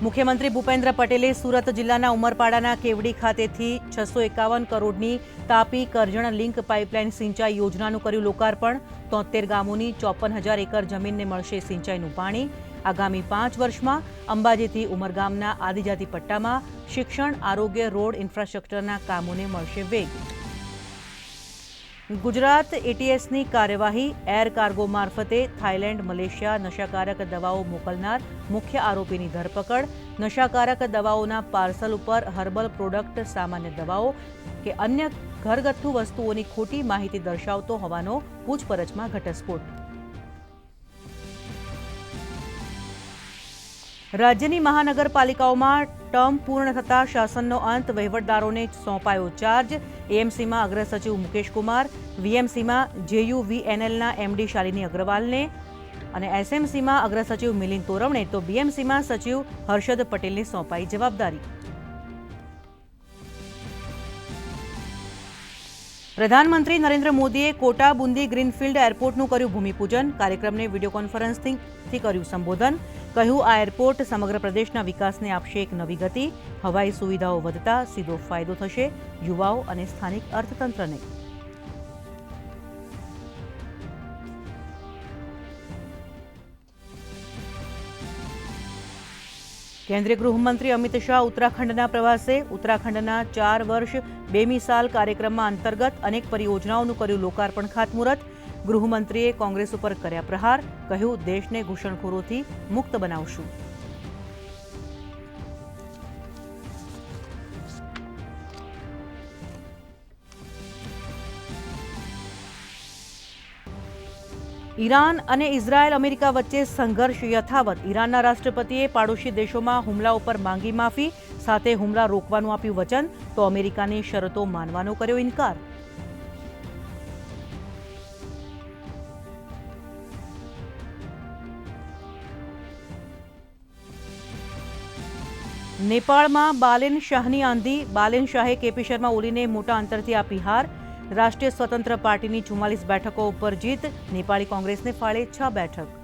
મુખ્યમંત્રી ભૂપેન્દ્ર પટેલે સુરત જિલ્લાના ઉમરપાડાના કેવડી ખાતેથી 651 કરોડની તાપી કરજણ લિંક પાઇપલાઇન સિંચાઈ યોજનાનું કર્યું લોકાર્પણ। 73 ગામોની 54,000 એકર જમીનને મળશે સિંચાઈનું પાણી। આગામી 5 વર્ષમાં અંબાજીથી ઉમરગામના આદિજાતિ પટ્ટામાં શિક્ષણ, આરોગ્ય, રોડ ઇન્ફ્રાસ્ટ્રક્ચરના કામોને મળશે વેગ। ગુજરાત એટીએસની કાર્યવાહી। એર કાર્ગો મારફતે થાઇલેન્ડ, મલેશિયા નશાકારક દવાઓ મોકલનાર મુખ્ય આરોપીની ધરપકડ। નશાકારક દવાઓના પાર્સલ ઉપર હર્બલ પ્રોડક્ટ, સામાન્ય દવાઓ કે અન્ય ઘરગથ્થુ વસ્તુઓની ખોટી માહિતી દર્શાવતો હોવાનો પૂછપરછમાં ઘટસ્ફોટ। રાજ્યની મહાનગરપાલિકાઓમાં ટર્મ પૂર્ણ થતાં શાસનનો અંત। વહીવટદારોને સોંપાયો ચાર્જ। એએમસીમાં અગ્ર સચિવ મુકેશ કુમાર, વીએમસીમાં જેયુવીએનએલના એમડી શાલિની અગ્રવાલને અને એસએમસીમાં અગ્ર સચિવ મિલિંદ તોરવણે તો બીએમસીમાં સચિવ હર્ષદ પટેલને સોંપાઈ જવાબદારી। પ્રધાનમંત્રી નરેન્દ્ર મોદીએ કોટા બુંદી ગ્રીનફિલ્ડ એરપોર્ટનું કર્યું ભૂમિપૂજન। કાર્યક્રમને વિડીયો કોન્ફરન્સથી કર્યું સંબોધન। કહ્યું, આ એરપોર્ટ સમગ્ર પ્રદેશના વિકાસને આપશે એક નવી ગતિ। હવાઈ સુવિધાઓ વધતા સીધો ફાયદો થશે યુવાઓ અને સ્થાનિક અર્થતંત્રને। કેન્દ્રીય ગૃહમંત્રી અમિત શાહ ઉત્તરાખંડના પ્રવાસે। ઉત્તરાખંડના 4 વર્ષ બેમિસાલ કાર્યક્રમમાં અંતર્ગત અનેક પરિયોજનાઓનું કર્યું લોકાર્પણ ખાતમુહૂર્ત। ગૃહમંત્રીએ કોંગ્રેસ ઉપર કર્યા પ્રહાર। કહ્યું, દેશને ઘૂસણખોરોથી મુક્ત બનાવશું। ઈરાન અને ઇઝરાયલ અમેરિકા વચ્ચે સંઘર્ષ યથાવત। ઈરાનના રાષ્ટ્રપતિએ પાડોશી દેશોમાં હુમલાઓ પર માંગી માફી, સાથે હુમલા રોકવાનું આપ્યું વચન, તો અમેરિકાની શરતો માનવાનો કર્યો ઇનકાર। નેપાળમાં બાલેન શાહની આંધી। બાલેન શાહે કેપી શર્મા ઓલીને મોટા અંતરથી આપી હાર। રાષ્ટ્રીય સ્વતંત્ર પાર્ટીની 44 બેઠકો ઉપર જીત। નેપાળી કોંગ્રેસને ફાળે 6 બેઠક।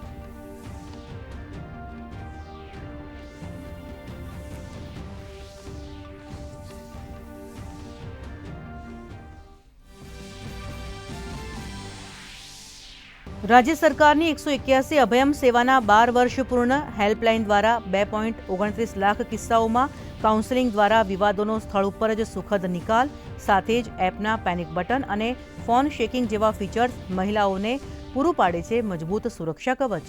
રાજ્ય સરકારની 181 અભયમ સેવાના 12 વર્ષ પૂર્ણ। હેલ્પલાઇન દ્વારા 2.29 લાખ કિસ્સાઓમાં કાઉન્સેલિંગ દ્વારા વિવાદોનો સ્થળ ઉપર જ સુખદ નિકાલ। સાથે જ એપના પેનિક બટન અને ફોન શેકિંગ જેવા ફીચર્સ મહિલાઓને પૂરું પાડે છે મજબૂત સુરક્ષા કવચ।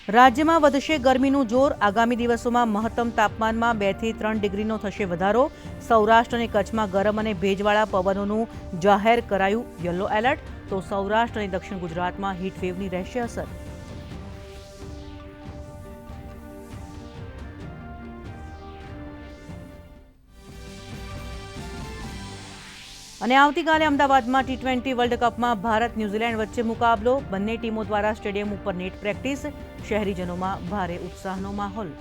રાજ્યમાં વધશે ગરમીનું જોર। આગામી દિવસોમાં મહત્તમ તાપમાનમાં 2 થી 3 ડિગ્રીનો થશે વધારો। સૌરાષ્ટ્ર અને કચ્છમાં ગરમ અને ભેજવાળા પવનોનું જાહેર કરાયું યલો એલર્ટ, તો સૌરાષ્ટ્ર અને દક્ષિણ ગુજરાતમાં હીટવેવની રહેશે અસર। અને આવતીકાલે અમદાવાદમાં T20 વર્લ્ડ કપમાં ભારત ન્યૂઝીલેન્ડ વચ્ચે મુકાબલો। બંને ટીમો દ્વારા સ્ટેડિયમ ઉપર નેટ પ્રેક્ટિસ। શહેરીજનોમાં ભારે ઉત્સાહનો માહોલ।